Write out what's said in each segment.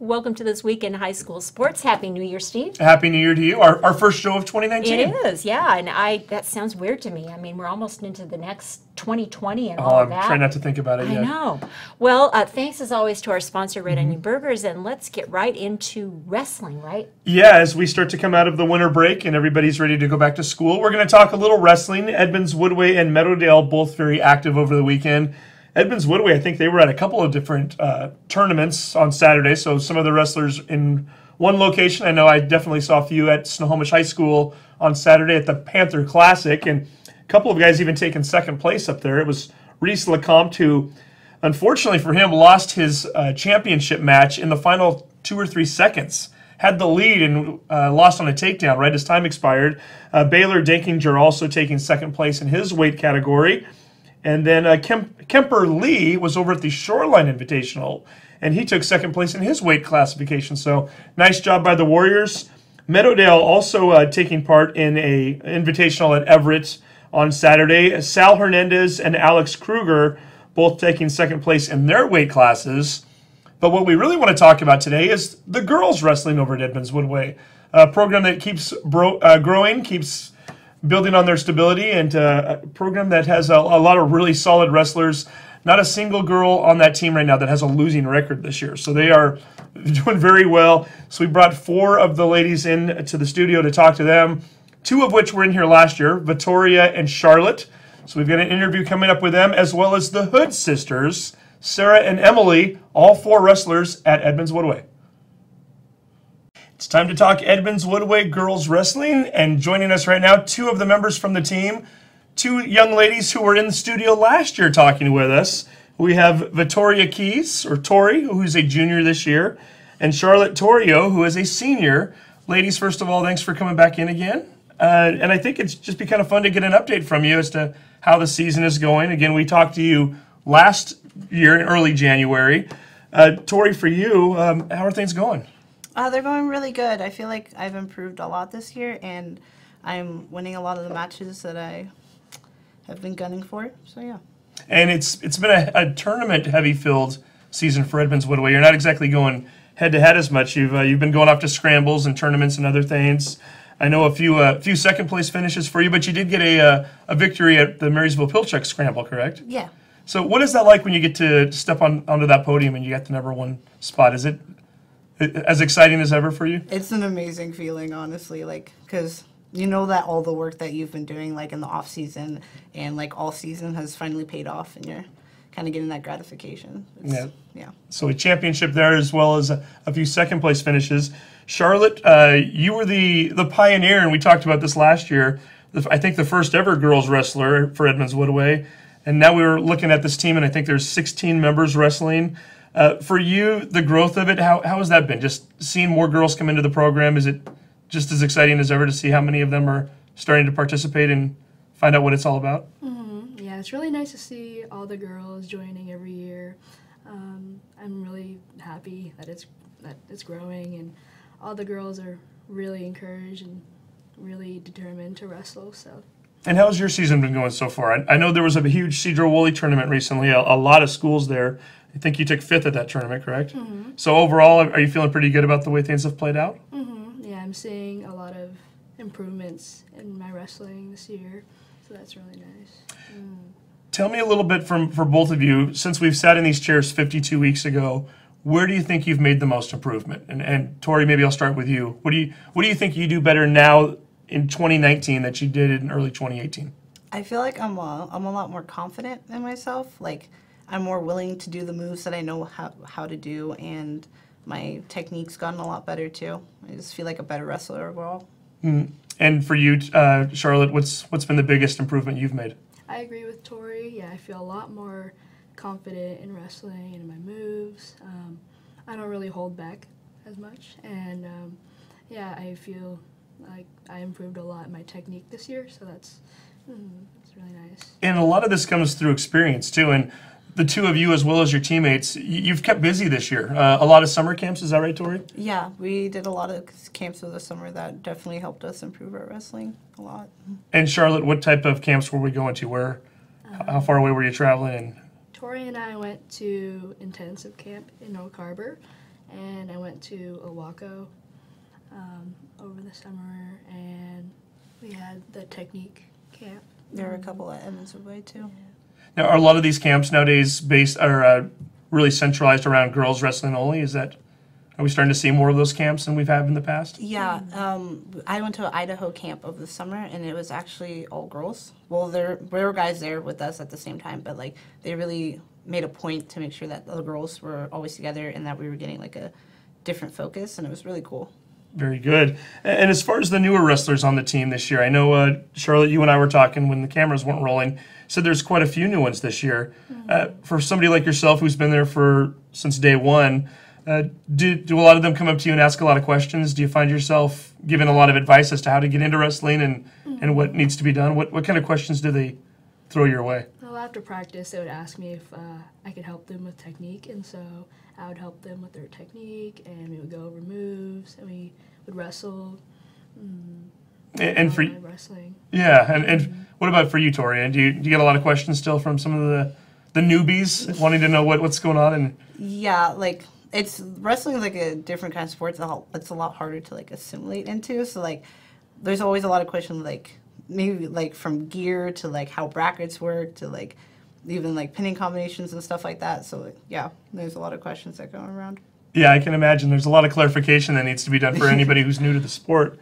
Welcome to This Week in High School Sports. Happy New Year, Steve. Happy New Year to you. Our first show of 2019. It is, yeah, and that sounds weird to me. I mean, we're almost into the next 2020 and all of that. Try not to think about it yet. I know. Well, thanks as always to our sponsor, Red Onion Burgers, and let's get right into wrestling, right? Yeah, as we start to come out of the winter break and everybody's ready to go back to school, we're going to talk a little wrestling. Edmonds-Woodway and Meadowdale both very active over the weekend. Edmonds-Woodway, I think they were at a couple of different tournaments on Saturday, so some of the wrestlers in one location. I know I definitely saw a few at Snohomish High School on Saturday at the Panther Classic, and a couple of guys even taking second place up there. It was Reese Lecomte, who, unfortunately for him, lost his championship match in the final 2 or 3 seconds. Had the lead and lost on a takedown right as time expired. Baylor Dankinger also taking second place in his weight category. And then Kemper Lee was over at the Shoreline Invitational, and he took second place in his weight classification. So nice job by the Warriors. Meadowdale also taking part in a invitational at Everett on Saturday. Sal Hernandez and Alex Kruger both taking second place in their weight classes. But what we really want to talk about today is the girls wrestling over at Edmonds-Woodway, a program that keeps growing, keeps building on their stability, and a program that has a lot of really solid wrestlers. Not a single girl on that team right now that has a losing record this year. So they are doing very well. So we brought 4 of the ladies in to the studio to talk to them, 2 of which were in here last year, Victoria and Charlotte. So we've got an interview coming up with them, as well as the Hood sisters, Sarah and Emily, all 4 wrestlers at Edmonds-Woodway. It's time to talk Edmonds-Woodway girls wrestling, and joining us right now, 2 of the members from the team, 2 young ladies who were in the studio last year talking with us. We have Victoria Keys, or Tori, who's a junior this year, and Charlotte Torrio, who is a senior. Ladies, first of all, thanks for coming back in again. And I think it's just be kind of fun to get an update from you as to how the season is going. Again, we talked to you last year in early January. Tori, for you, how are things going? They're going really good. I feel like I've improved a lot this year, and I'm winning a lot of the matches that I have been gunning for. So, yeah. And it's been a tournament-heavy filled season for Edmonds-Woodway. You're not exactly going head-to-head as much. You've been going off to scrambles and tournaments and other things. I know a few second-place finishes for you, but you did get a victory at the Marysville-Pilchuck Scramble, correct? Yeah. So what is that like when you get to step onto that podium and you got the #1 spot? Is it as exciting as ever for you? It's an amazing feeling, honestly, because you know that all the work that you've been doing, in the off season and all season, has finally paid off, and you're kind of getting that gratification. Yeah. So a championship there, as well as a few second-place finishes. Charlotte, you were the pioneer, and we talked about this last year. I think the first ever girls wrestler for Edmonds-Woodway, and now we were looking at this team, and I think there's 16 members wrestling. For you, the growth of it, how has that been? Just seeing more girls come into the program, is it just as exciting as ever to see how many of them are starting to participate and find out what it's all about? Mm-hmm. Yeah, it's really nice to see all the girls joining every year. I'm really happy that it's growing, and all the girls are really encouraged and really determined to wrestle. So. And how's your season been going so far? I know there was a huge Cedro Woolley tournament recently, a lot of schools there. I think you took 5th at that tournament, correct? Mm-hmm. So overall, are you feeling pretty good about the way things have played out? Mm-hmm. Yeah, I'm seeing a lot of improvements in my wrestling this year, so that's really nice. Mm. Tell me a little bit for both of you, since we've sat in these chairs 52 weeks ago, where do you think you've made the most improvement? And Tori, maybe I'll start with you. What do you think you do better now in 2019 that you did in early 2018? I feel like I'm a lot more confident in myself. I'm more willing to do the moves that I know how to do, and my technique's gotten a lot better too. I just feel like a better wrestler overall. Mm. And for you, Charlotte, what's been the biggest improvement you've made? I agree with Tori. Yeah, I feel a lot more confident in wrestling and in my moves. I don't really hold back as much, and yeah, I feel like I improved a lot in my technique this year, so that's really nice. And a lot of this comes through experience too, and the 2 of you, as well as your teammates, you've kept busy this year. A lot of summer camps, is that right, Tori? Yeah, we did a lot of camps over the summer that definitely helped us improve our wrestling a lot. And Charlotte, what type of camps were we going to? How far away were you traveling? Tori and I went to intensive camp in Oak Harbor, and I went to Owako over the summer, and we had the technique camp. There were a couple at Edmonds-Woodway too. Now, are a lot of these camps nowadays really centralized around girls wrestling only? Are we starting to see more of those camps than we've had in the past? Yeah, I went to an Idaho camp over the summer, and it was actually all girls. Well, there were guys there with us at the same time, but like they really made a point to make sure that the girls were always together and that we were getting like a different focus, and it was really cool. Very good. And as far as the newer wrestlers on the team this year, I know, Charlotte, you and I were talking when the cameras weren't rolling, said there's quite a few new ones this year. For somebody like yourself who's been there since day one, do a lot of them come up to you and ask a lot of questions? Do you find yourself giving a lot of advice as to how to get into wrestling and what needs to be done? What kind of questions do they throw your way? Well, after practice, they would ask me if I could help them with technique, and so I would help them with their technique, and we would go over moves, and we would wrestle. And for wrestling. Yeah, and what about for you, Tori? Do you get a lot of questions still from some of the newbies wanting to know what's going on? And yeah, like wrestling is like a different kind of sport. It's a lot harder to like assimilate into. So like, there's always a lot of questions like maybe like from gear to like how brackets work to like even like pinning combinations and stuff like that. So like, yeah, there's a lot of questions that go around. Yeah, I can imagine there's a lot of clarification that needs to be done for anybody who's new to the sport.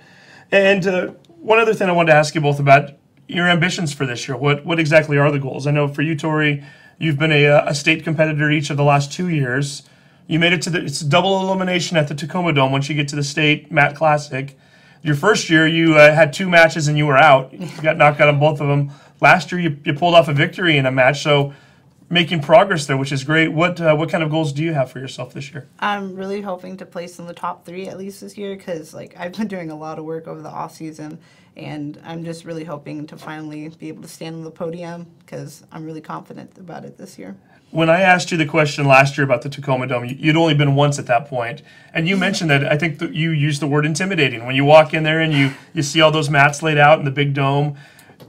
And one other thing I wanted to ask you both about your ambitions for this year. What exactly are the goals? I know for you, Tori, you've been a state competitor each of the last 2 years. You made it to it's double elimination at the Tacoma Dome once you get to the state Mat Classic. Your first year, you had 2 matches and you were out. You got knocked out on both of them. Last year, you pulled off a victory in a match, so making progress there, which is great. What kind of goals do you have for yourself this year? I'm really hoping to place in the top 3 at least this year because like I've been doing a lot of work over the off season, and I'm just really hoping to finally be able to stand on the podium because I'm really confident about it this year. When I asked you the question last year about the Tacoma Dome, you'd only been once at that point, and you mentioned that I think that you used the word intimidating. When you walk in there and you see all those mats laid out in the big dome,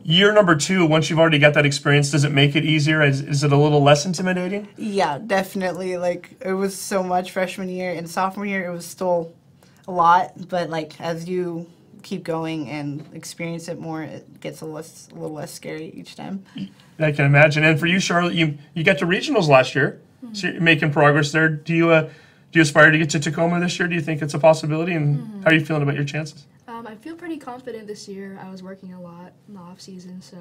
year number 2, once you've already got that experience, does it make it easier? Is it a little less intimidating? Yeah, definitely. Like, it was so much freshman year, and sophomore year it was still a lot, but like as you keep going and experience it more, it gets a little less scary each time. I can imagine. And for you, Charlotte, you got to regionals last year, so you're making progress there. Do you aspire to get to Tacoma this year? Do you think it's a possibility? And how are you feeling about your chances? I feel pretty confident this year. I was working a lot in the off season, so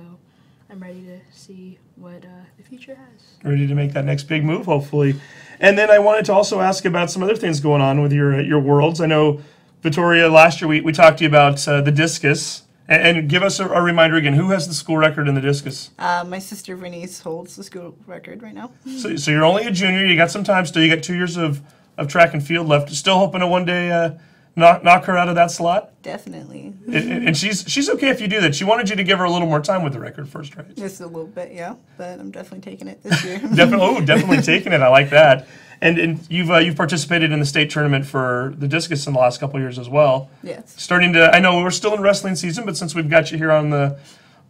I'm ready to see what the future has. Ready to make that next big move, hopefully. And then I wanted to also ask about some other things going on with your worlds. I know, Victoria, last year we talked to you about the discus. And give us a reminder again, who has the school record in the discus? My sister Bernice holds the school record right now. So you're only a junior. You got some time still. You got 2 years of track and field left. Still hoping to one day knock her out of that slot? Definitely. And she's okay if you do that. She wanted you to give her a little more time with the record first, right? Just a little bit, yeah. But I'm definitely taking it this year. Definitely taking it. I like that. And you've participated in the state tournament for the discus in the last couple of years as well. Yes. I know we're still in wrestling season, but since we've got you here on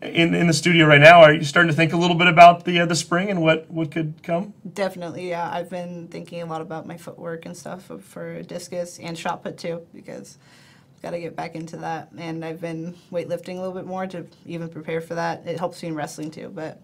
in the studio right now, are you starting to think a little bit about the spring and what could come? Definitely, yeah. I've been thinking a lot about my footwork and stuff for discus and shot put too, because I've got to get back into that. And I've been weightlifting a little bit more to even prepare for that. It helps me in wrestling too, but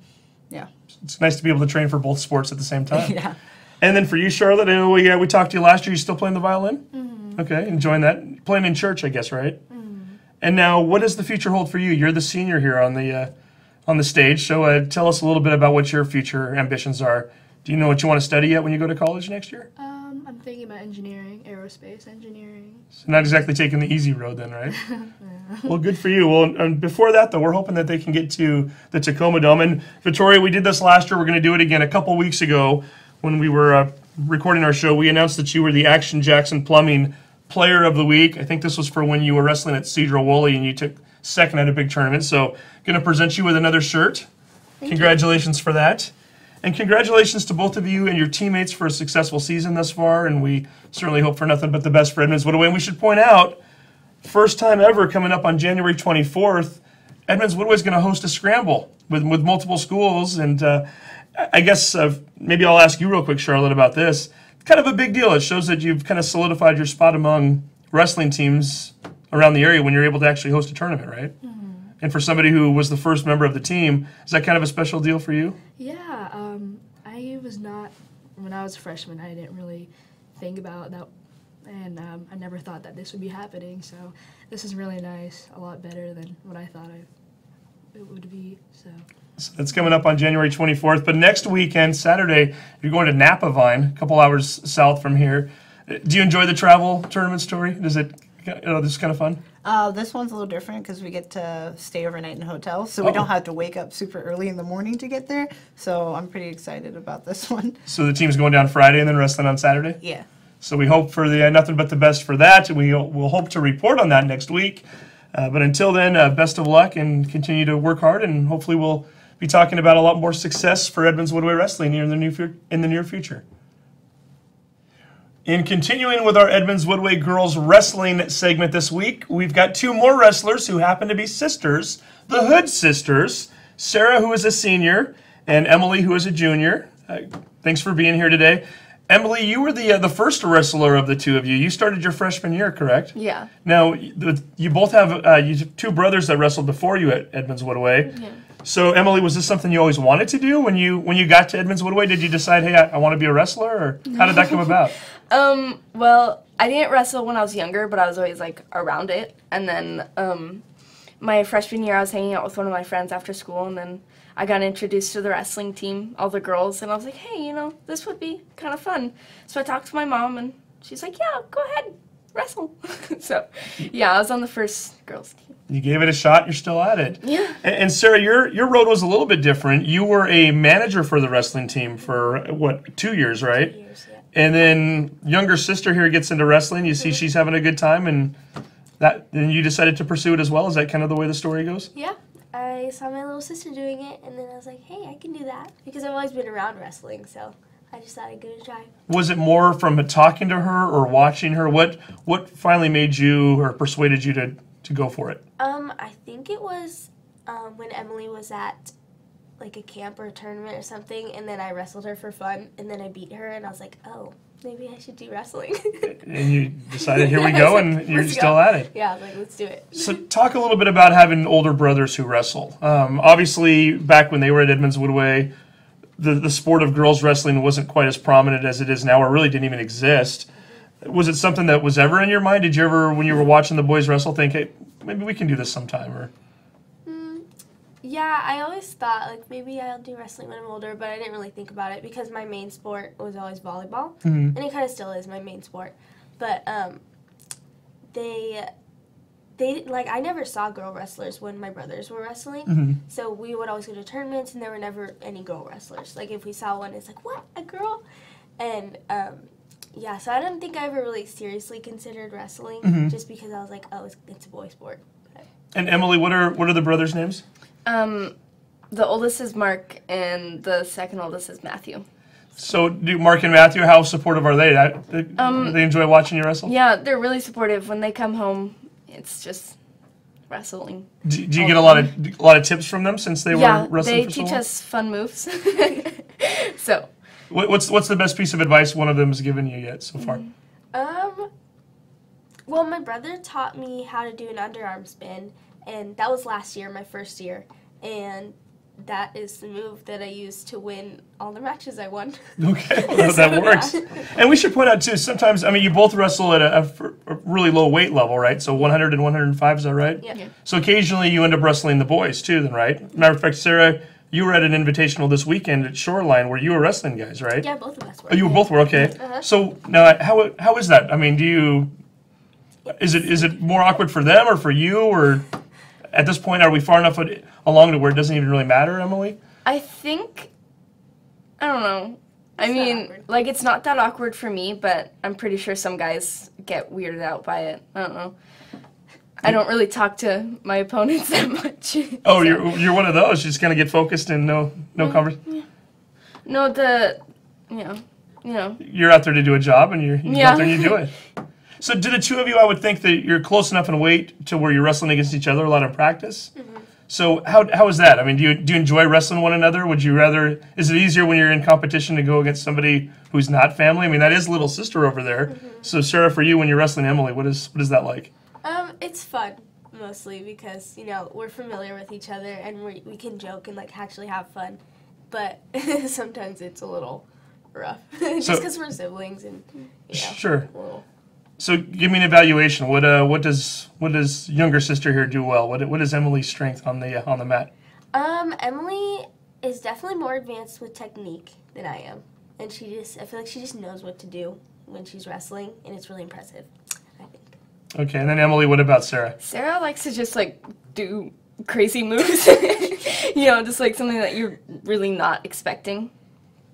yeah. It's nice to be able to train for both sports at the same time. Yeah. And then for you, Charlotte, I know we talked to you last year. You still playing the violin? Mm-hmm. Okay, enjoying that. Playing in church, I guess, right? Mm-hmm. And now, what does the future hold for you? You're the senior here on the stage, so tell us a little bit about what your future ambitions are. Do you know what you want to study yet when you go to college next year? I'm thinking about engineering, aerospace engineering. So not exactly taking the easy road then, right? Well, good for you. Well, and before that, though, we're hoping that they can get to the Tacoma Dome. And Victoria, we did this last year. We're going to do it again a couple weeks ago when we were recording our show. We announced that you were the Action Jackson Plumbing Player of the Week. I think this was for when you were wrestling at Cedro Woolley and you took second at a big tournament. So going to present you with another shirt. Congratulations for that. And congratulations to both of you and your teammates for a successful season thus far. And we certainly hope for nothing but the best for Edmonds-Woodway. And we should point out, first time ever coming up on January 24th, Edmonds-Woodway is going to host a scramble with multiple schools. And I guess maybe I'll ask you real quick, Charlotte, about this. kind of a big deal. It shows that you've kind of solidified your spot among wrestling teams around the area when you're able to actually host a tournament, right? And for somebody who was the first member of the team, is that kind of a special deal for you? Yeah, I was not, when I was a freshman, I didn't really think about that, and I never thought that this would be happening, so this is really nice, a lot better than what I thought it would be, so. So that's coming up on January 24th, but next weekend, Saturday, you're going to Napa Vine, a couple hours south from here. Do you enjoy the travel tournament story? Does it, this is kind of fun? This one's a little different because we get to stay overnight in hotels, so we don't have to wake up super early in the morning to get there. So I'm pretty excited about this one. So the team's going down Friday and then wrestling on Saturday? Yeah. So we hope for the nothing but the best for that, and we'll hope to report on that next week. But until then, best of luck and continue to work hard, and hopefully we'll be talking about a lot more success for Edmonds-Woodway Wrestling here in the near future. In continuing with our Edmonds-Woodway girls wrestling segment this week, we've got two more wrestlers who happen to be sisters, the Hood sisters, Sarah, who is a senior, and Emily, who is a junior. Thanks for being here today. Emily, you were the first wrestler of the two of you. You started your freshman year, correct? Yeah. Now, you both have you have two brothers that wrestled before you at Edmonds-Woodway. Yeah. So, Emily, was this something you always wanted to do when you got to Edmonds-Woodway? Did you decide, hey, I want to be a wrestler, or how did that come about? Well, I didn't wrestle when I was younger, but I was always, like, around it. And then my freshman year, I was hanging out with one of my friends after school, and then I got introduced to the wrestling team, all the girls, and I was like, hey, this would be kind of fun. So I talked to my mom, and she's like, yeah, go ahead, wrestle. So, yeah, I was on the first girls team. You gave it a shot, you're still at it. Yeah. And Sarah, your road was a little bit different. You were a manager for the wrestling team for, 2 years, right? 2 years, yeah. And then younger sister here gets into wrestling. You see she's having a good time, and then you decided to pursue it as well. Is that kind of the way the story goes? Yeah, I saw my little sister doing it, and then I was like, hey, I can do that. Because I've always been around wrestling, so I just thought I'd give it a try. Was it more from talking to her or watching her? What finally made you or persuaded you to go for it? I think it was when Emily was at like a camp or a tournament or something, and then I wrestled her for fun, and then I beat her, and I was like, oh, maybe I should do wrestling. And you decided, here we go, and you're still at it. Yeah, I was like, let's do it. So talk a little bit about having older brothers who wrestle. Obviously, back when they were at Edmonds-Woodway, the sport of girls wrestling wasn't quite as prominent as it is now, or really didn't even exist. Was it something that was ever in your mind? Did you ever, when you were watching the boys wrestle, think, hey, maybe we can do this sometime? Or Yeah, I always thought, like, maybe I'll do wrestling when I'm older, but I didn't really think about it because my main sport was always volleyball, and it kind of still is my main sport. But they like, I never saw girl wrestlers when my brothers were wrestling, so we would always go to tournaments, and there were never any girl wrestlers. Like, if we saw one, it's like, what, a girl? And yeah, so I don't think I ever really seriously considered wrestling, just because I was like, oh, it's a boy sport. But. And Emily, what are the brothers' names? The oldest is Mark, and the second oldest is Matthew. So, do Mark and Matthew, how supportive are they? Do they enjoy watching you wrestle? Yeah, they're really supportive. When they come home, it's just wrestling. Do you get a lot of tips from them since they were wrestling for so long? Yeah, they teach us fun moves. So, what's the best piece of advice one of them has given you yet so far? Well, my brother taught me how to do an underarm spin, and that was last year, my first year, and that is the move that I used to win all the matches I won. Okay, well, that works. And we should point out, too, sometimes, I mean, you both wrestle at a really low weight level, right? So 100 and 105, is that right? Yeah. So occasionally you end up wrestling the boys, too, then, right? Matter of fact, Sarah, you were at an invitational this weekend at Shoreline where you were wrestling guys, right? Yeah, both of us were. Oh, you both were, okay. So now, how is that? I mean, is it more awkward for them or for you, or at this point, are we far enough along to where it doesn't even really matter, Emily? I think, I don't know. I mean, like, it's not that awkward for me, but I'm pretty sure some guys get weirded out by it. I don't know. I don't really talk to my opponents that much. Oh, so. You're one of those. You just kind of get focused and no conversation. No, you know. You're out there to do a job, and you go out there and you do it. So, do the two of you? I would think that you're close enough in weight to where you're wrestling against each other a lot in practice. So how is that? I mean, do you enjoy wrestling one another? Would you rather? Is it easier when you're in competition to go against somebody who's not family? I mean, that is little sister over there. So Sarah, for you, when you're wrestling Emily, what is that like? It's fun mostly because we're familiar with each other and we can joke and like actually have fun, but sometimes it's a little rough just because we're siblings and Sure. a little. So give me an evaluation. What does younger sister here do well? What is Emily's strength on the mat? Emily is definitely more advanced with technique than I am, and I feel like she just knows what to do when she's wrestling, and it's really impressive, I think. Okay, and then Emily, what about Sarah? Sarah likes to just like do crazy moves, just like something that you're really not expecting,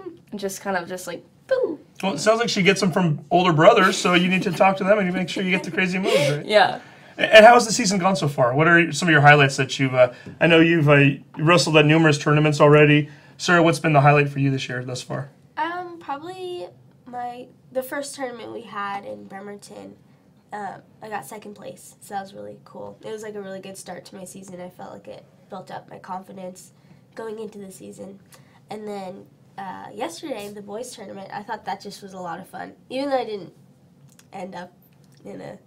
and just kind of just like boo. Well, it sounds like she gets them from older brothers, so you need to talk to them and you make sure you get the crazy moves, right? Yeah. And how has the season gone so far? What are some of your highlights that you've? I know you've wrestled at numerous tournaments already. Sarah, what's been the highlight for you this year thus far? Probably the first tournament we had in Bremerton. I got second place, so that was really cool. It was like a really good start to my season. I felt like it built up my confidence going into the season. And then yesterday, the boys tournament, I thought that just was a lot of fun. Even though I didn't end up in a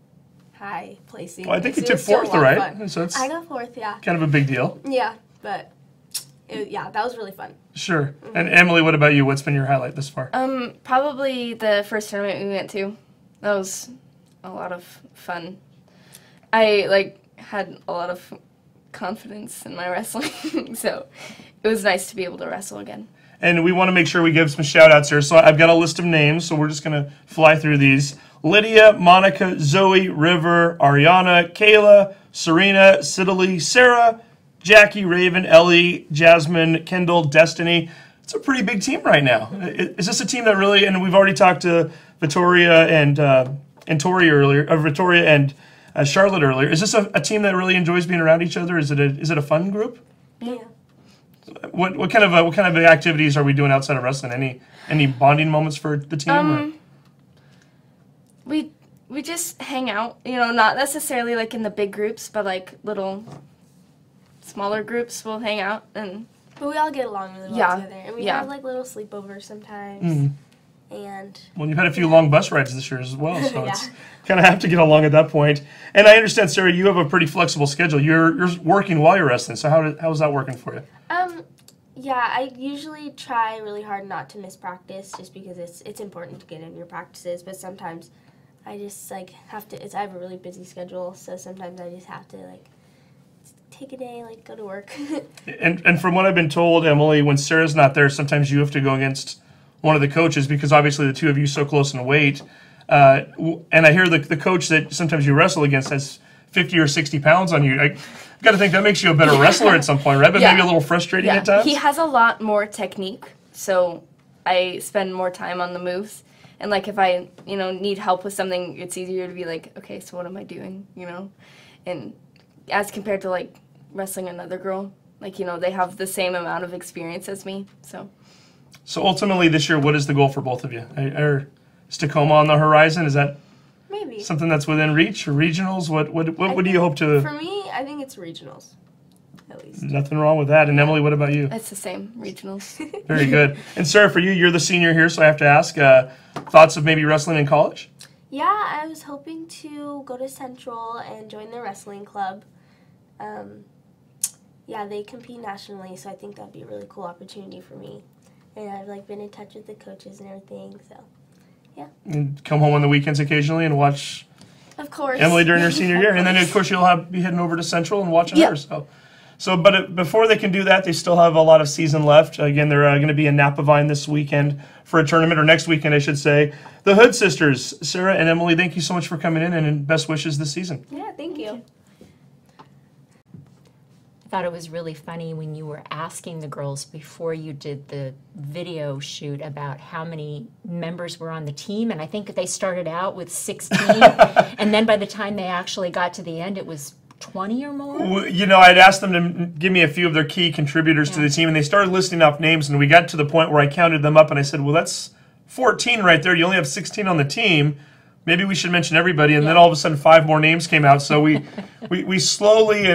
high placing. Well, I think you took fourth, right? So it's I got fourth, yeah. kind of a big deal. Yeah, but that was really fun. Sure. And Emily, what about you? What's been your highlight this far? Probably the first tournament we went to. That was a lot of fun. I had a lot of confidence in my wrestling, so it was nice to be able to wrestle again. And we want to make sure we give some shout-outs here. So I've got a list of names, so we're just going to fly through these. Lydia, Monica, Zoe, River, Ariana, Kayla, Serena, Sidley, Sarah, Jackie, Raven, Ellie, Jasmine, Kendall, Destiny. It's a pretty big team right now. Is this a team that really, and we've already talked to Victoria and Tori earlier, Victoria and Charlotte earlier. Is this a team that really enjoys being around each other? Is it a fun group? Yeah. What kind of activities are we doing outside of wrestling? Any bonding moments for the team? We just hang out, not necessarily like in the big groups, but like little smaller groups we'll hang out and. But we all get along really well together, and we have like little sleepovers sometimes. And well, you've had a few long bus rides this year as well, so it's kind of have to get along at that point. And I understand, Sarah, you have a pretty flexible schedule. You're working while you're wrestling, so how's that working for you? Yeah, I usually try really hard not to miss practice, just because it's important to get in your practices. But sometimes I just have to. I have a really busy schedule, so sometimes I just have to take a day, go to work. and from what I've been told, Emily, when Sarah's not there, sometimes you have to go against one of the coaches because obviously the two of you are so close in weight. And I hear the coach that sometimes you wrestle against has 50 or 60 pounds on you. I got to think that makes you a better wrestler at some point, right? But maybe a little frustrating at times? He has a lot more technique, so I spend more time on the moves. And if I, need help with something, it's easier to be okay, so what am I doing, And as compared to wrestling another girl, they have the same amount of experience as me, so. So ultimately this year, what is the goal for both of you? Is Tacoma on the horizon? Is that Maybe something that's within reach or regionals? What do you hope to? For me, I think it's regionals, at least. Nothing wrong with that. And Emily, what about you? It's the same, regionals. Very good. And Sarah, for you, you're the senior here, so I have to ask, thoughts of maybe wrestling in college? Yeah, I was hoping to go to Central and join the wrestling club. They compete nationally, so I think that'd be a really cool opportunity for me. And I've been in touch with the coaches and everything, so yeah. And come home on the weekends occasionally and watch of course Emily during her senior year, and then of course you'll be heading over to Central and watching her. But before they can do that, they still have a lot of season left. Again, they're going to be in Napavine this weekend for a tournament, or next weekend, I should say. The Hood sisters, Sarah and Emily, thank you so much for coming in, and best wishes this season. Yeah, thank you. I thought it was really funny when you were asking the girls before you did the video shoot about how many members were on the team, and I think they started out with 16, and then by the time they actually got to the end, it was 20 or more? I'd asked them to give me a few of their key contributors to the team, and they started listing off names, and we got to the point where I counted them up, and I said, well, that's 14 right there. You only have 16 on the team. maybe we should mention everybody, and then all of a sudden 5 more names came out. So we slowly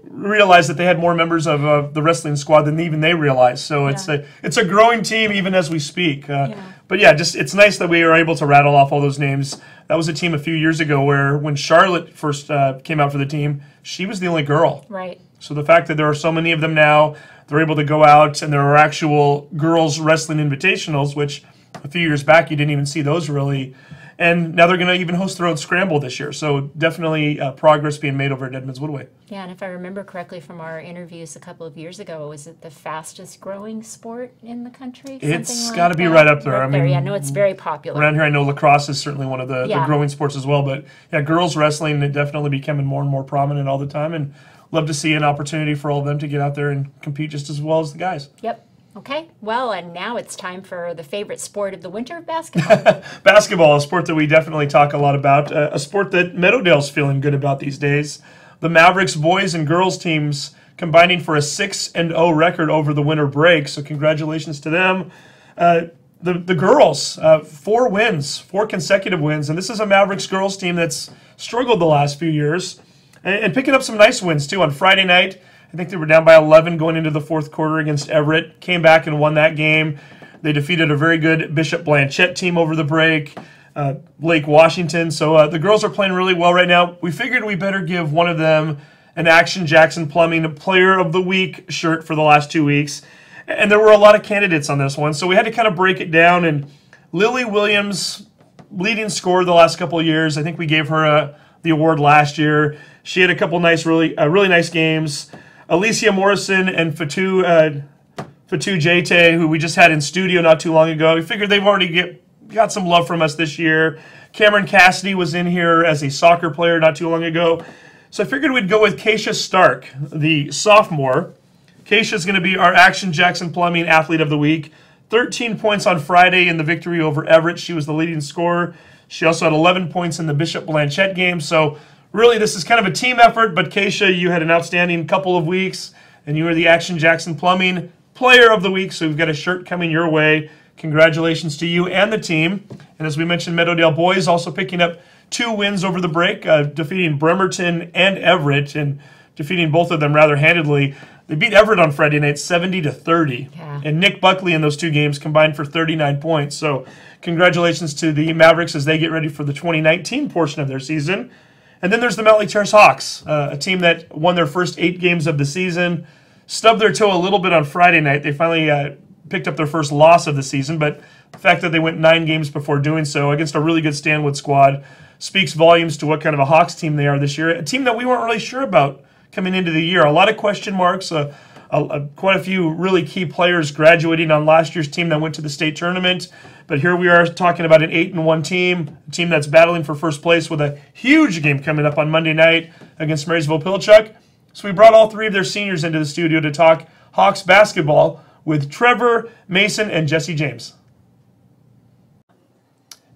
realized that they had more members of the wrestling squad than even they realized. So it's a growing team even as we speak. But yeah, just it's nice that we were able to rattle off all those names. That was a team a few years ago where when Charlotte first came out for the team, she was the only girl. Right. So the fact that there are so many of them now, they're able to go out, and there are actual girls wrestling invitationals, which a few years back you didn't even see those really. And now they're going to even host their own scramble this year. So definitely progress being made over at Edmonds-Woodway. Yeah, and if I remember correctly from our interviews a couple of years ago, was it the fastest growing sport in the country? It's got to be right up there. Right there. Yeah, no, it's very popular. Around here, I know lacrosse is certainly one of the growing sports as well. But yeah, girls wrestling definitely becoming more and more prominent all the time. And love to see an opportunity for all of them to get out there and compete just as well as the guys. Yep. Okay, well, and now it's time for the favorite sport of the winter, basketball. Basketball, a sport that we definitely talk a lot about, a sport that Meadowdale's feeling good about these days. The Mavericks boys and girls teams combining for a 6-0 record over the winter break, so congratulations to them. The girls, 4 wins, 4 consecutive wins, and this is a Mavericks girls team that's struggled the last few years, and picking up some nice wins, too. On Friday night, I think they were down by 11 going into the fourth quarter against Everett. Came back and won that game. They defeated a very good Bishop Blanchette team over the break, Lake Washington. So the girls are playing really well right now. We figured we better give one of them an Action Jackson Plumbing Player of the Week shirt for the last 2 weeks. And there were a lot of candidates on this one, so we had to kind of break it down. And Lily Williams, leading scorer the last couple of years. I think we gave her the award last year. She had a couple nice, really nice games. Alicia Morrison and Fatou Jete, who we just had in studio not too long ago. We figured they've already got some love from us this year. Cameron Cassidy was in here as a soccer player not too long ago. So I figured we'd go with Keisha Stark, the sophomore. Keisha's going to be our Action Jackson Plumbing Athlete of the Week. 13 points on Friday in the victory over Everett. She was the leading scorer. She also had 11 points in the Bishop Blanchette game. So really, this is kind of a team effort, but Keisha, you had an outstanding couple of weeks, and you were the Action Jackson Plumbing Player of the Week, so we've got a shirt coming your way. Congratulations to you and the team. And as we mentioned, Meadowdale boys also picking up 2 wins over the break, defeating Bremerton and Everett, and defeating both of them rather handedly. They beat Everett on Friday night 70-30, and Nick Buckley in those 2 games combined for 39 points. So congratulations to the Mavericks as they get ready for the 2019 portion of their season. And then there's the Mountlake Terrace Hawks, a team that won their first 8 games of the season, stubbed their toe a little bit on Friday night. They finally picked up their first loss of the season, but the fact that they went 9 games before doing so against a really good Stanwood squad speaks volumes to what kind of a Hawks team they are this year, a team that we weren't really sure about coming into the year. A lot of question marks, quite a few really key players graduating on last year's team that went to the state tournament. But here we are talking about an 8-1 team, a team that's battling for first place with a huge game coming up on Monday night against Marysville-Pilchuck. So we brought all 3 of their seniors into the studio to talk Hawks basketball with Trevor, Mason, and Jesse James.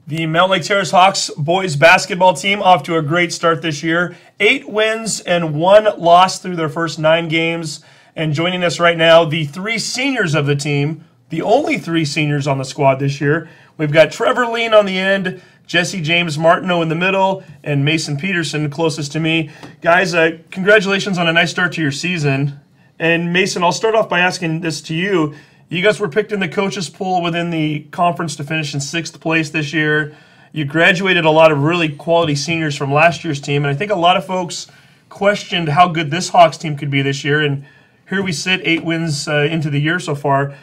The Mountlake Terrace Hawks boys basketball team off to a great start this year. 8 wins and 1 loss through their first 9 games. And joining us right now, the 3 seniors of the team, the only 3 seniors on the squad this year. We've got Trevor Lean on the end, Jesse James Martineau in the middle, and Mason Peterson closest to me. Guys, congratulations on a nice start to your season. And Mason, I'll start off by asking this to you. You guys were picked in the coaches poll within the conference to finish in 6th place this year. You graduated a lot of really quality seniors from last year's team, and I think a lot of folks questioned how good this Hawks team could be this year, and here we sit 8 wins into the year so far.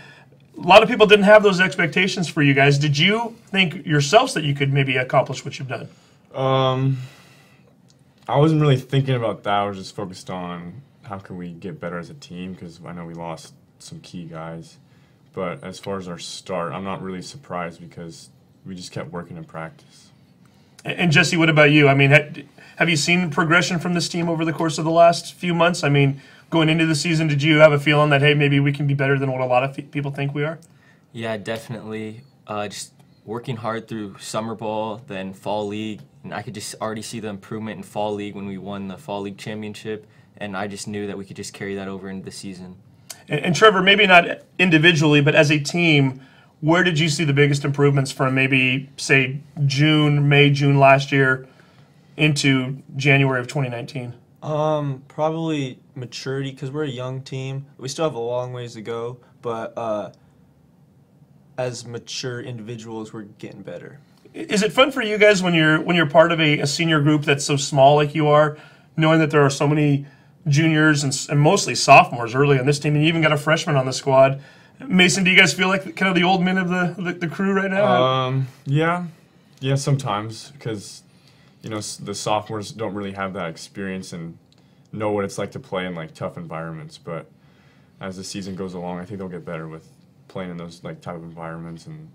A lot of people didn't have those expectations for you guys. Did you think yourselves that you could maybe accomplish what you've done? I wasn't really thinking about that. I was just focused on how can we get better as a team, because I know we lost some key guys. But as far as our start, I'm not really surprised because we just kept working in practice. And Jesse, what about you? I mean, have you seen progression from this team over the course of the last few months? I mean, going into the season, did you have a feeling that, hey, maybe we can be better than what a lot of people think we are? Yeah, definitely. Just working hard through summer ball, then fall league, and I could just already see the improvement in fall league when we won the fall league championship, and I just knew that we could just carry that over into the season. And Trevor, maybe not individually, but as a team, where did you see the biggest improvements from maybe, say, May, June last year into January of 2019? Probably maturity, because we're a young team. We still have a long ways to go, but as mature individuals, we're getting better. Is it fun for you guys when you're part of a senior group that's so small like you are, knowing that there are so many juniors and mostly sophomores early on this team, and you even got a freshman on the squad? Mason, do you guys feel like kind of the old men of the crew right now? Yeah, sometimes, because the sophomores don't really have that experience and know what it's like to play in like tough environments. But as the season goes along, I think they'll get better with playing in those like type of environments and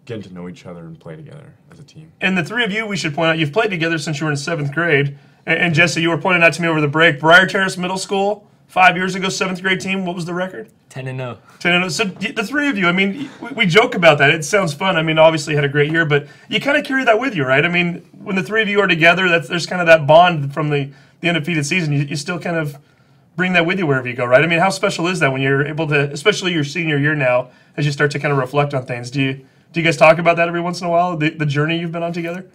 getting to know each other and play together as a team. And the three of you, we should point out, you've played together since you were in 7th grade. And Jesse, you were pointing out to me over the break, Briar Terrace Middle School, 5 years ago, 7th grade team. What was the record? 10-0. 10-0. So the three of you, I mean, we joke about that. It sounds fun. I mean, obviously had a great year, but you kind of carry that with you, right? I mean, when the three of you are together, there's kind of that bond from the undefeated season. You still kind of bring that with you wherever you go, right? I mean, how special is that when you're able to, especially your senior year now, as you start to kind of reflect on things? Do you guys talk about that every once in a while, the journey you've been on together?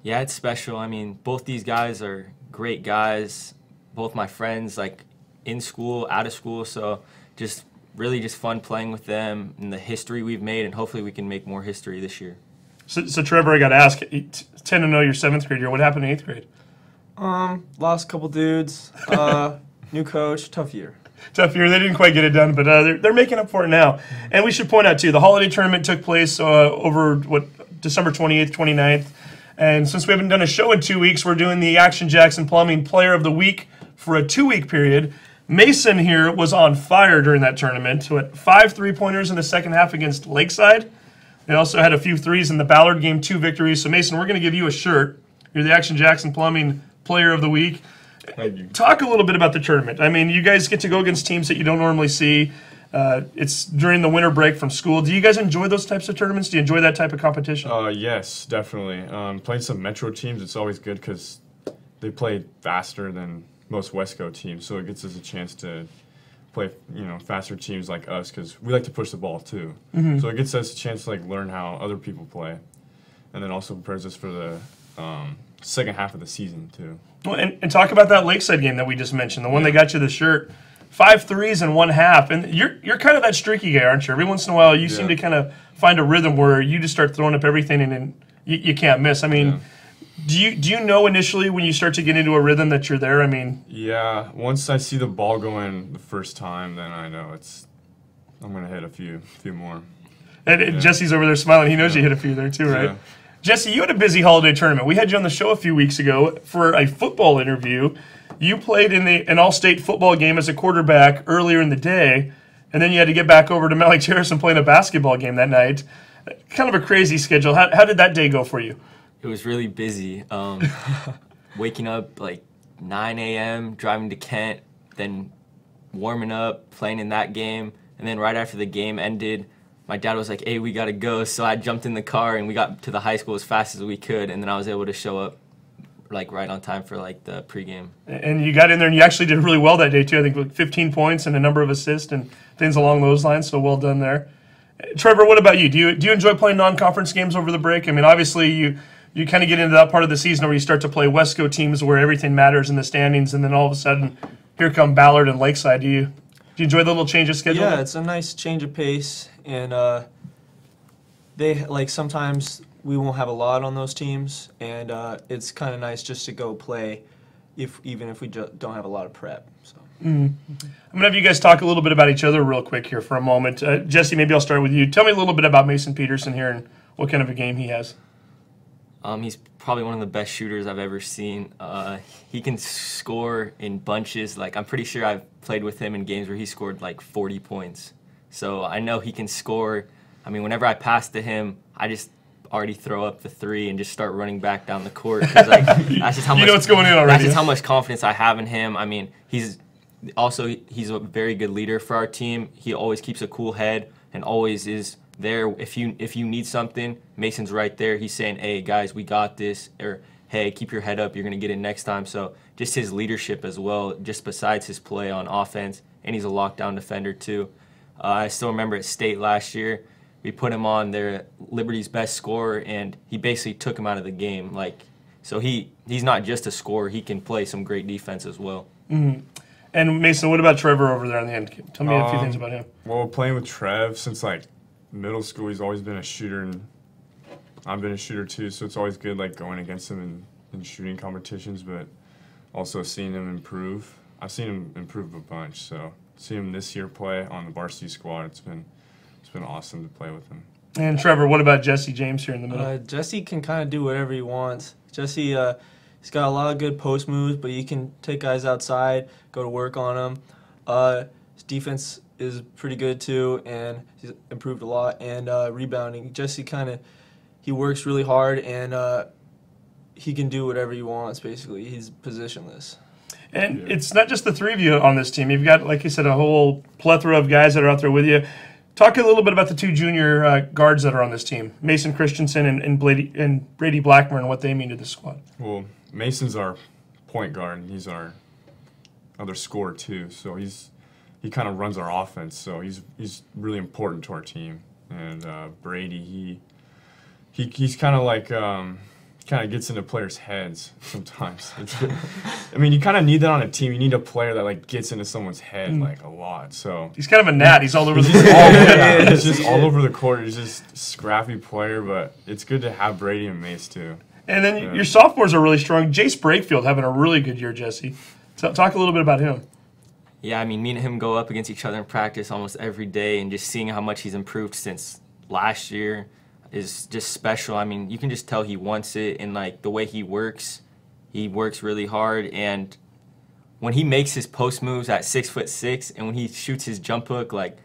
Yeah, it's special. I mean, both these guys are great guys, both my friends, like in school, out of school, so just really just fun playing with them and the history we've made, and hopefully we can make more history this year. So Trevor, I got to ask, 10-0 your 7th grade year, what happened in 8th grade? Lost a couple dudes, new coach, tough year. Tough year. They didn't quite get it done, but they're making up for it now. And we should point out, too, the holiday tournament took place over, December 28th, 29th. And since we haven't done a show in 2 weeks, we're doing the Action Jackson Plumbing Player of the Week for a 2-week period. Mason here was on fire during that tournament. 5 3-pointers in the second half against Lakeside. They also had a few threes in the Ballard game, 2 victories. So, Mason, we're going to give you a shirt. You're the Action Jackson Plumbing Player of the Week. Thank you. Talk a little bit about the tournament. I mean, you guys get to go against teams that you don't normally see. It's during the winter break from school. Do you guys enjoy those types of tournaments? Do you enjoy that type of competition? Yes, definitely. Playing some Metro teams, it's always good because they play faster than most Westco teams, so it gets us a chance to play, faster teams like us because we like to push the ball too. Mm-hmm. So it gets us a chance to learn how other people play, and then also prepares us for the second half of the season too. Well, and talk about that Lakeside game that we just mentioned, the one that got you the shirt. 5 threes in one half, and you're kind of that streaky guy, aren't you? Every once in a while, you seem to kind of find a rhythm where you just start throwing up everything, and then you can't miss. I mean, do you know initially when you start to get into a rhythm that you're there? I mean, yeah. Once I see the ball go in the first time, then I know I'm gonna hit a few more. And Jesse's over there smiling. He knows you hit a few there too, right? Yeah. Jesse, you had a busy holiday tournament. We had you on the show a few weeks ago for a football interview. You played in an all-state football game as a quarterback earlier in the day, and then you had to get back over to Mountlake Terrace and play in a basketball game that night. Kind of a crazy schedule. How did that day go for you? It was really busy. Waking up like 9 a.m., driving to Kent, then warming up, playing in that game, and then right after the game ended, my dad was like, "Hey, we got to go." So I jumped in the car, and we got to the high school as fast as we could, and then I was able to show up right on time for the pregame. And you got in there and you actually did really well that day too. I think 15 points and a number of assists and things along those lines. So well done there. Trevor, what about you? Do you enjoy playing non-conference games over the break? I mean, obviously you kind of get into that part of the season where you start to play Westco teams where everything matters in the standings, and then all of a sudden here come Ballard and Lakeside. Do you enjoy the little change of schedule? Yeah, it's a nice change of pace, and they sometimes we won't have a lot on those teams, and it's kind of nice just to go play, even if we don't have a lot of prep. So. Mm-hmm. I'm going to have you guys talk a little bit about each other real quick here for a moment. Jesse, maybe I'll start with you. Tell me a little bit about Mason Peterson here and what kind of a game he has. He's probably one of the best shooters I've ever seen. He can score in bunches. I'm pretty sure I've played with him in games where he scored 40 points. So I know he can score. I mean, whenever I pass to him, I just already throw up the three and just start running back down the court. That's just how much, what's going in already. That's just how much confidence I have in him. I mean, he's a very good leader for our team. He always keeps a cool head and always is there. If you need something, Mason's right there. He's saying, "Hey guys, we got this," or "Hey, keep your head up. You're gonna get it next time." So just his leadership as well, just besides his play on offense, and he's a lockdown defender too. I still remember at state last year, we put him on their Liberty's best scorer, and he basically took him out of the game. Like, so he's not just a scorer; he can play some great defense as well. Mm-hmm. And Mason, what about Trevor over there on the end? Tell me a few things about him. Well, playing with Trev since like middle school, he's always been a shooter, and I've been a shooter too. So it's always good like going against him in shooting competitions, but also seeing him improve. I've seen him improve a bunch. So seeing him this year play on the varsity squad, it's been awesome to play with him. And Trevor, what about Jesse James here in the middle? Jesse can kind of do whatever he wants. Jesse, he's got a lot of good post moves, but he can take guys outside, go to work on them. His defense is pretty good too, and he's improved a lot. And rebounding, Jesse he works really hard, and he can do whatever he wants. Basically, he's positionless. And it's not just the three of you on this team. You've got, like you said, a whole plethora of guys that are out there with you. Talk a little bit about the two junior guards that are on this team, Mason Christensen and Brady Blackburn, and what they mean to the squad. Well, Mason's our point guard, and he's our other scorer too. So he kind of runs our offense. So he's really important to our team. And Brady, he's kind of like kind of gets into players' heads sometimes. I mean, you kind of need that on a team. You need a player that like gets into someone's head like a lot. So he's kind of a gnat. He's all over the court. He's just all over the court. He's just a scrappy player, but it's good to have Brady and Mace too. And then your sophomores are really strong. Jace Brakefield having a really good year, Jesse. Talk a little bit about him. Yeah, I mean, me and him go up against each other in practice almost every day, and just seeing how much he's improved since last year is just special. I mean, you can just tell he wants it, and like the way he works really hard. And when he makes his post moves at 6'6", and when he shoots his jump hook, like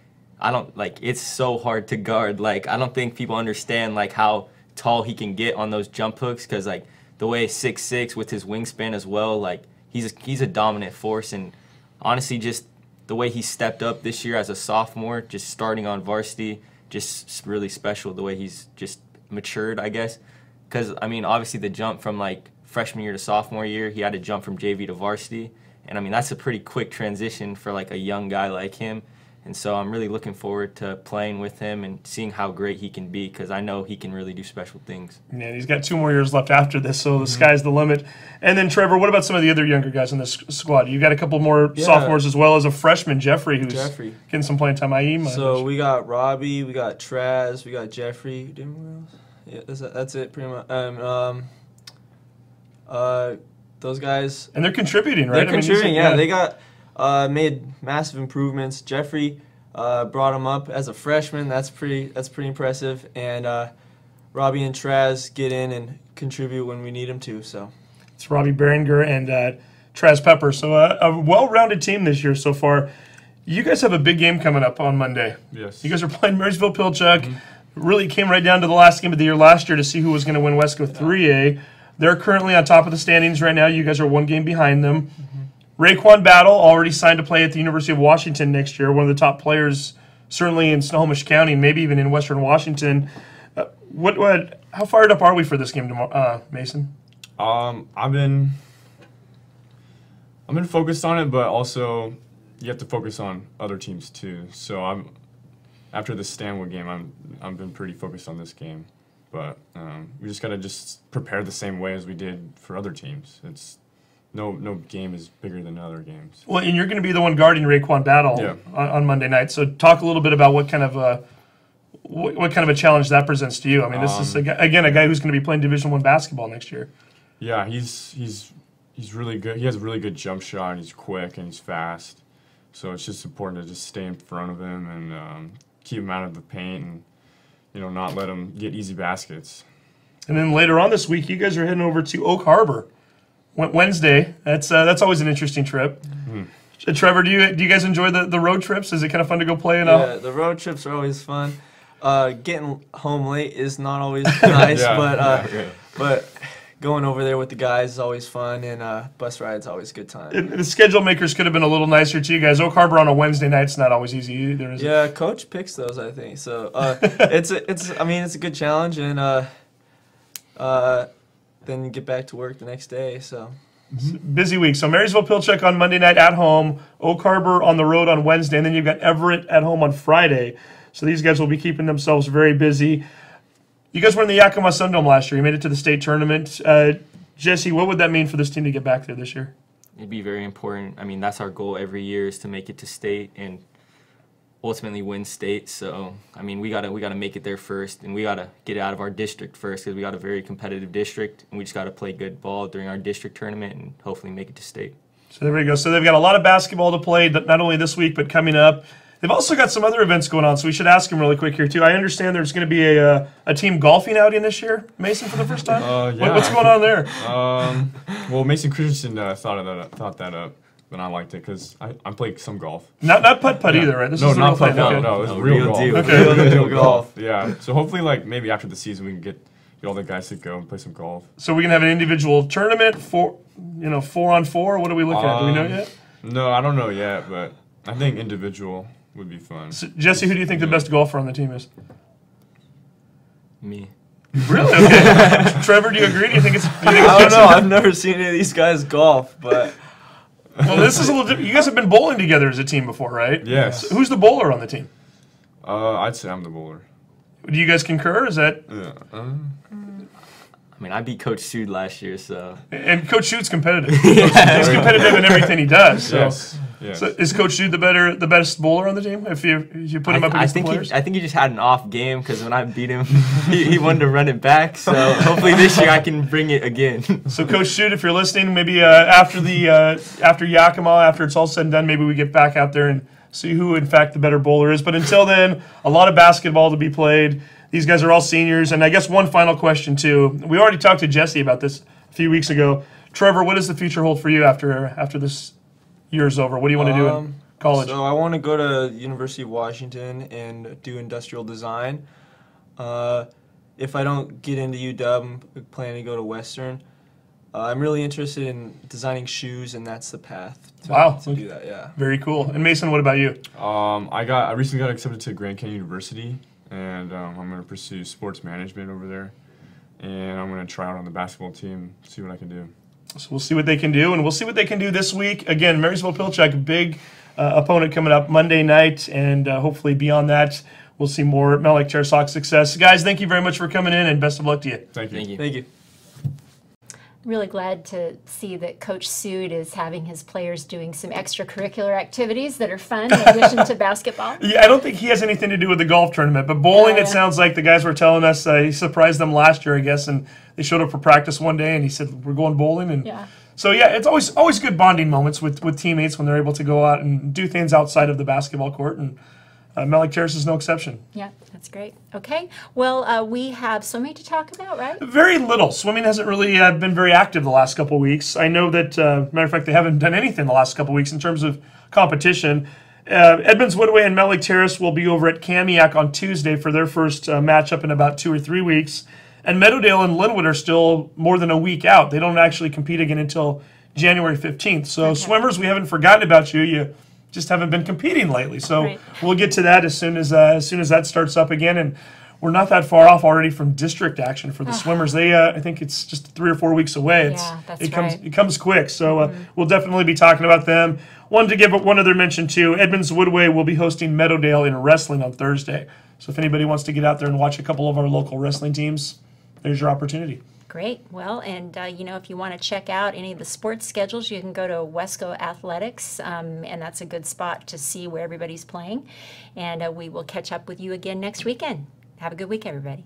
it's so hard to guard. Like, I don't think people understand like how tall he can get on those jump hooks, because like the way 6'6" with his wingspan as well, like he's a dominant force. And honestly, just the way he stepped up this year as a sophomore, just starting on varsity, just really special, the way he's just matured, I guess. Because, I mean, obviously the jump from, like, freshman year to sophomore year, he had to jump from JV to varsity. And, I mean, that's a pretty quick transition for, like, a young guy like him. And so I'm really looking forward to playing with him and seeing how great he can be, because I know he can really do special things. Yeah, he's got 2 more years left after this, so the sky's the limit. And then, Trevor, what about some of the other younger guys in this squad? You got a couple more sophomores as well as a freshman, Jeffrey, who's getting some playing time. So we got Robbie, we got Traz, we got Jeffrey. Yeah, that's it pretty much. Those guys. And they're contributing, right? They're contributing, yeah. They got made massive improvements. Jeffrey brought him up as a freshman. That's pretty impressive. And Robbie and Traz get in and contribute when we need them to. So it's Robbie Berenger and Traz Pepper. So a well-rounded team this year so far. You guys have a big game coming up on Monday. Yes. You guys are playing Marysville-Pilchuck. Really came right down to the last game of the year last year to see who was going to win Wesco 3A. They're currently on top of the standings right now. You guys are 1 game behind them. Raekwon Battle already signed to play at the University of Washington next year, one of the top players certainly in Snohomish County, maybe even in Western Washington. How fired up are we for this game tomorrow, Mason? I've been focused on it, but also you have to focus on other teams too. So after the Stanwood game, I've been pretty focused on this game, but we just gotta prepare the same way as we did for other teams. It's no game is bigger than other games. Well, and you're going to be the one guarding Raekwon Battle on Monday night. So talk a little bit about what kind of a challenge that presents to you. I mean, this is again a guy who's going to be playing Division I basketball next year. Yeah, he's really good. He has a really good jump shot. And he's quick and he's fast. So it's just important to just stay in front of him and keep him out of the paint and not let him get easy baskets. And then later on this week, you guys are heading over to Oak Harbor. Wednesday. That's always an interesting trip. Mm-hmm. Trevor, do you guys enjoy the road trips? Is it kind of fun to go play? Yeah, the road trips are always fun. Getting home late is not always nice, but going over there with the guys is always fun, and bus ride's always a good time. The schedule makers could have been a little nicer to you guys. Oak Harbor on a Wednesday night's not always easy either, is it? Yeah, coach picks those, I think. So it's a good challenge, and then you get back to work the next day. So busy week. So Marysville-Pilchuck on Monday night at home, Oak Harbor on the road on Wednesday, and then you've got Everett at home on Friday. So these guys will be keeping themselves very busy. You guys were in the Yakima Sun Dome last year. You made it to the state tournament. Jesse, what would that mean for this team to get back there this year? It'd be very important. I mean, that's our goal every year is to make it to state and ultimately win state. So, I mean, we gotta make it there first, and we gotta get out of our district first because we got a very competitive district, and we just gotta play good ball during our district tournament and hopefully make it to state. So there we go. So they've got a lot of basketball to play, not only this week but coming up. They've also got some other events going on, so we should ask them really quick here too. I understand there's going to be a team golfing outing this year, Mason, for the first time. Yeah. What's going on there? Well, Mason Christensen thought that up, and I liked it because I played some golf. Not putt-putt either, right? This No, is the not real thing. putt. Okay. No, it's No, real real golf. deal. Okay. Real golf. Yeah. So hopefully, like maybe after the season, we can get all the guys to go and play some golf. So we can have an individual tournament, 4-on-4. What are we looking at? Do we know yet? No, I don't know yet, but I think individual would be fun. So, Jesse, who do you think the best golfer on the team is? Me. Really? Okay. Trevor, do you agree? Do you think it's? I don't know. I've never seen any of these guys golf, but Well, this is a little different. You guys have been bowling together as a team before, right? Yes. So who's the bowler on the team? I'd say I'm the bowler. Do you guys concur? Is that? Yeah. I mean, I beat Coach Sood last year, so And Coach Shoot's competitive. He's competitive in everything he does. So. Yes. Yes. So is Coach Shoot the best bowler on the team? If you put him up I against think the players? I think he just had an off game because when I beat him, he wanted to run it back. So hopefully this year I can bring it again. So Coach Shoot, if you're listening, maybe after Yakima, after it's all said and done, maybe we get back out there and see who in fact the better bowler is. But until then, a lot of basketball to be played. These guys are all seniors, and I guess one final question too. We already talked to Jesse about this a few weeks ago. Trevor, what does the future hold for you after this year's over? What do you want to do in college? So I want to go to University of Washington and do industrial design. If I don't get into UW, I'm planning to go to Western. I'm really interested in designing shoes, and that's the path to do that. Yeah. Very cool. And Mason, what about you? I recently got accepted to Grand Canyon University, and I'm going to pursue sports management over there, and I'm going to try out on the basketball team, see what I can do. So we'll see what they can do, and we'll see what they can do this week. Again, Marysville-Pilchuck, big opponent coming up Monday night, and hopefully beyond that, we'll see more Mountlake Terrace Hawks success. Guys, thank you very much for coming in, and best of luck to you. Thank you. Thank you. Thank you. Really glad to see that Coach Sood is having his players doing some extracurricular activities that are fun in addition to basketball. Yeah, I don't think he has anything to do with the golf tournament, but bowling, it sounds like the guys were telling us he surprised them last year, I guess, and they showed up for practice one day, and he said, we're going bowling. And Yeah. so, yeah, it's always good bonding moments with teammates when they're able to go out and do things outside of the basketball court, and Mountlake Terrace is no exception. Yeah, that's great. Okay, well, we have swimming to talk about, right? Very little. Swimming hasn't really been very active the last couple of weeks. I know that, matter of fact, they haven't done anything the last couple of weeks in terms of competition. Edmonds-Woodway and Mountlake Terrace will be over at Kamiak on Tuesday for their first matchup in about 2 or 3 weeks. And Meadowdale and Linwood are still more than a week out. They don't actually compete again until January 15th. So swimmers, we haven't forgotten about you. You just haven't been competing lately. So we'll get to that as soon as that starts up again. And we're not that far off already from district action for the swimmers. They, I think it's just 3 or 4 weeks away. It comes quick. So we'll definitely be talking about them. Wanted to give one other mention too. Edmonds-Woodway will be hosting Meadowdale in wrestling on Thursday. So if anybody wants to get out there and watch a couple of our local wrestling teams, there's your opportunity. Great. Well, and if you want to check out any of the sports schedules, you can go to Wesco Athletics, and that's a good spot to see where everybody's playing. And we will catch up with you again next weekend. Have a good week, everybody.